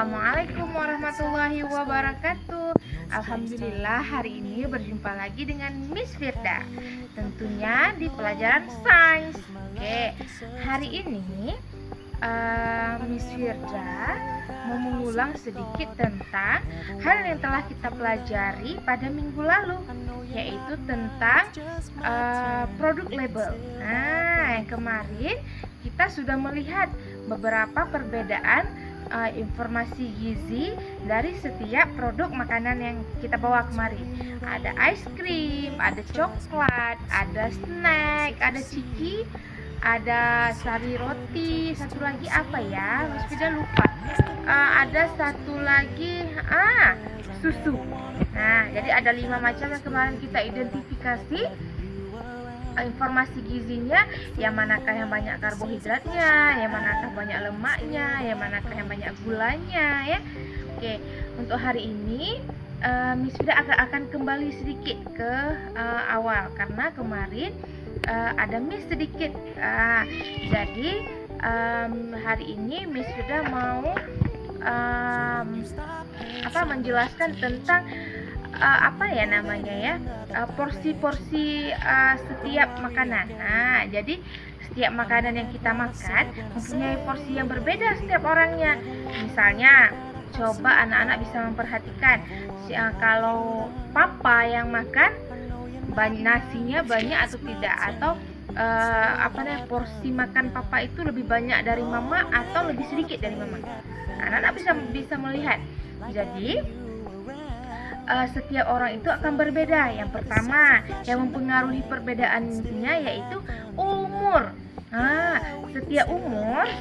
Assalamualaikum warahmatullahi wabarakatuh. Alhamdulillah hari ini berjumpa lagi dengan Miss Firda, tentunya di pelajaran sains. Oke, hari ini Miss Firda mau mengulang sedikit tentang hal yang telah kita pelajari pada minggu lalu, yaitu tentang produk label. Nah, yang kemarin kita sudah melihat beberapa perbedaan informasi gizi dari setiap produk makanan yang kita bawa kemarin. Ada es krim, ada coklat, ada snack, ada ciki, ada sari roti, satu lagi apa ya? Mas Fida lupa. Ada satu lagi susu. Nah, jadi ada 5 macam yang kemarin kita identifikasi informasi gizinya, yang manakah yang banyak karbohidratnya, yang manakah banyak lemaknya, yang manakah yang banyak gulanya ya. Oke, untuk hari ini Miss Fida akan kembali sedikit ke awal karena kemarin ada miss sedikit. Jadi hari ini Miss Fida mau menjelaskan tentang porsi-porsi setiap makanan. Nah, jadi setiap makanan yang kita makan mempunyai porsi yang berbeda setiap orangnya. Misalnya, coba anak-anak bisa memperhatikan kalau papa yang makan nasinya banyak atau tidak, atau porsi makan papa itu lebih banyak dari mama atau lebih sedikit dari mama. Anak-anak bisa melihat. Jadi setiap orang itu akan berbeda. Yang pertama yang mempengaruhi perbedaannya yaitu umur.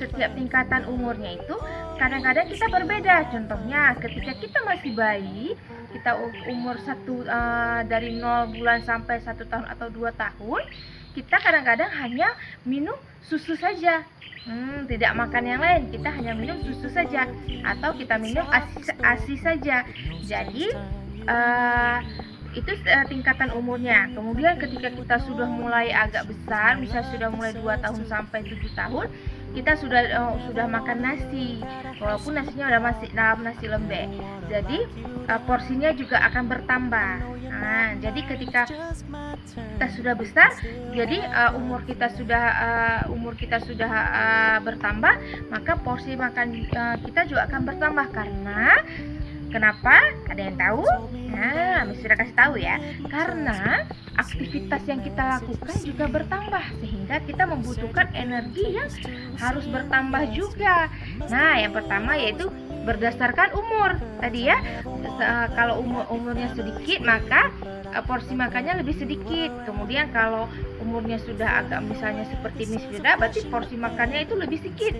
Setiap tingkatan umurnya itu kadang-kadang kita berbeda. Contohnya ketika kita masih bayi, kita umur dari 0 bulan sampai 1 tahun atau 2 tahun, kita kadang-kadang hanya minum susu saja. Tidak makan yang lain, kita hanya minum susu saja, atau kita minum ASI saja. Jadi itu tingkatan umurnya. Kemudian ketika kita sudah mulai agak besar, misalnya sudah mulai 2 tahun sampai 7 tahun, kita sudah makan nasi, walaupun nasinya udah masih dalam nasi lembek. Jadi porsinya juga akan bertambah. Jadi ketika kita sudah besar, jadi umur kita sudah bertambah, maka porsi makan kita juga akan bertambah. Karena kenapa? Ada yang tahu? Miss Fira kasih tahu ya. Karena aktivitas yang kita lakukan juga bertambah, sehingga kita membutuhkan energi yang harus bertambah juga. Nah, yang pertama yaitu berdasarkan umur. Tadi ya, kalau umurnya sedikit, maka porsi makannya lebih sedikit. Kemudian kalau umurnya sudah agak misalnya seperti Miss Fira, berarti porsi makannya itu lebih sedikit.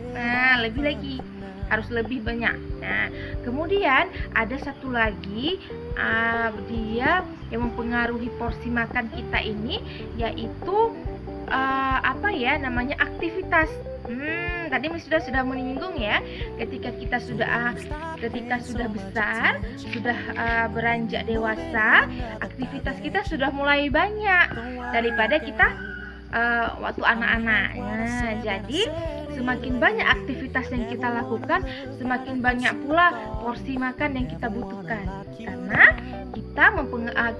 Lebih lagi, harus lebih banyak. Nah, kemudian ada satu lagi dia yang mempengaruhi porsi makan kita ini, yaitu aktivitas. Tadi Miss sudah menyinggung ya, ketika sudah besar, sudah beranjak dewasa, aktivitas kita sudah mulai banyak daripada kita waktu anak-anak. Jadi semakin banyak aktivitas yang kita lakukan, semakin banyak pula porsi makan yang kita butuhkan. Karena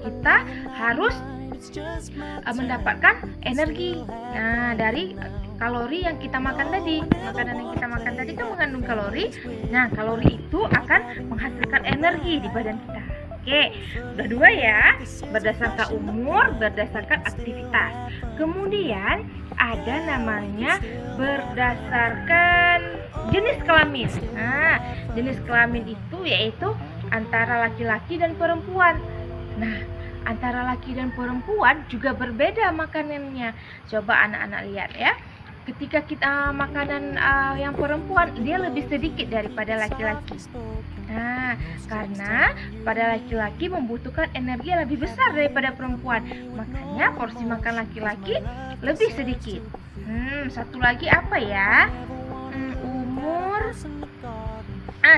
kita harus mendapatkan energi dari kalori yang kita makan tadi. Makanan yang kita makan tadi kan mengandung kalori. Nah, kalori itu akan menghasilkan energi di badan kita. Oke, udah 2 ya, berdasarkan umur, berdasarkan aktivitas. Kemudian ada namanya berdasarkan jenis kelamin. Jenis kelamin itu yaitu antara laki-laki dan perempuan. Nah, antara laki dan perempuan juga berbeda makanannya. Coba anak-anak lihat ya. Ketika kita makanan yang perempuan, dia lebih sedikit daripada laki-laki. Karena pada laki-laki membutuhkan energi yang lebih besar daripada perempuan, makanya porsi makan laki-laki lebih sedikit. Satu lagi apa ya? Umur.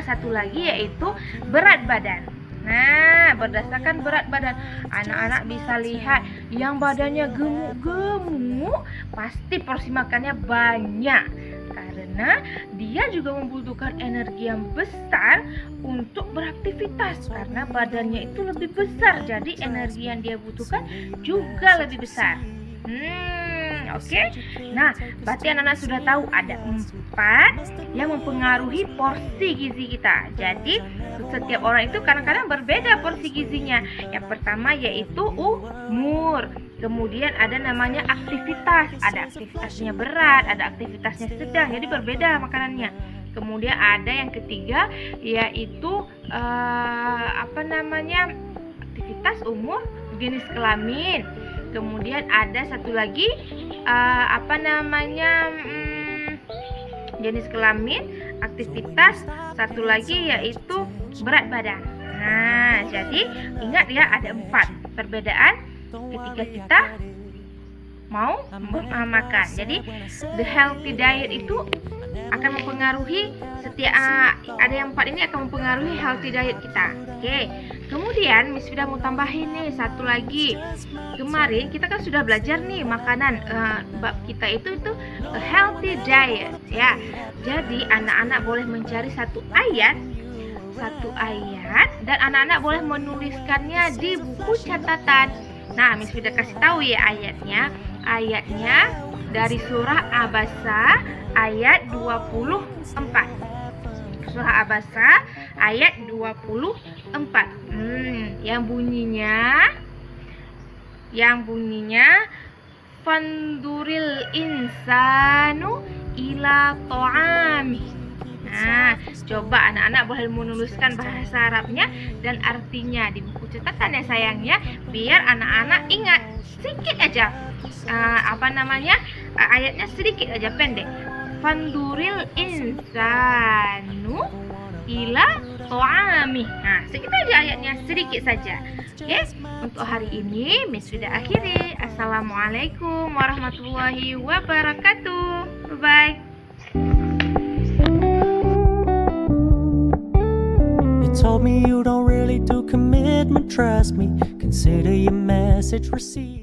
Satu lagi yaitu berat badan. Nah, berdasarkan berat badan, anak-anak bisa lihat yang badannya gemuk-gemuk pasti porsi makannya banyak. Karena Karena dia juga membutuhkan energi yang besar untuk beraktivitas, karena badannya itu lebih besar, jadi energi yang dia butuhkan juga lebih besar. Oke. Nah, berarti anak-anak sudah tahu ada 4 yang mempengaruhi porsi gizi kita. Jadi, setiap orang itu kadang-kadang berbeda porsi gizinya. Yang pertama yaitu umur. Kemudian ada namanya aktivitas. Ada aktivitasnya berat, ada aktivitasnya sedang. Jadi berbeda makanannya. Kemudian ada yang ketiga yaitu aktivitas, umur, jenis kelamin. Kemudian ada satu lagi jenis kelamin, aktivitas, satu lagi yaitu berat badan. Nah, jadi ingat ya, ada 4 perbedaan ketika kita mau makan. Jadi the healthy diet itu akan mempengaruhi ada yang 4 ini akan mempengaruhi healthy diet kita. Oke. Kemudian Miss Vida mau tambahin nih satu lagi. Kemarin kita kan sudah belajar nih makanan bab kita itu healthy diet ya. Jadi anak-anak boleh mencari satu ayat dan anak-anak boleh menuliskannya di buku catatan. Nah, Miss Vida kasih tahu ya ayatnya. Ayatnya dari surah Abasa ayat 24. Surah Abasa ayat 24. Yang bunyinya fanduril insanu ila ta'ami. Nah, coba anak-anak boleh menuliskan bahasa Arabnya dan artinya di buku catatan ya sayangnya, biar anak-anak ingat sedikit aja. Ayatnya sedikit aja pendek. Fanduril insanu ila ta'ami. Nah, sedikit aja ayatnya, sedikit saja. Oke, untuk hari ini Miss Vida akhiri. Assalamualaikum warahmatullahi wabarakatuh. Bye-bye. You told me you don't really do commitment, trust me. Consider your message received.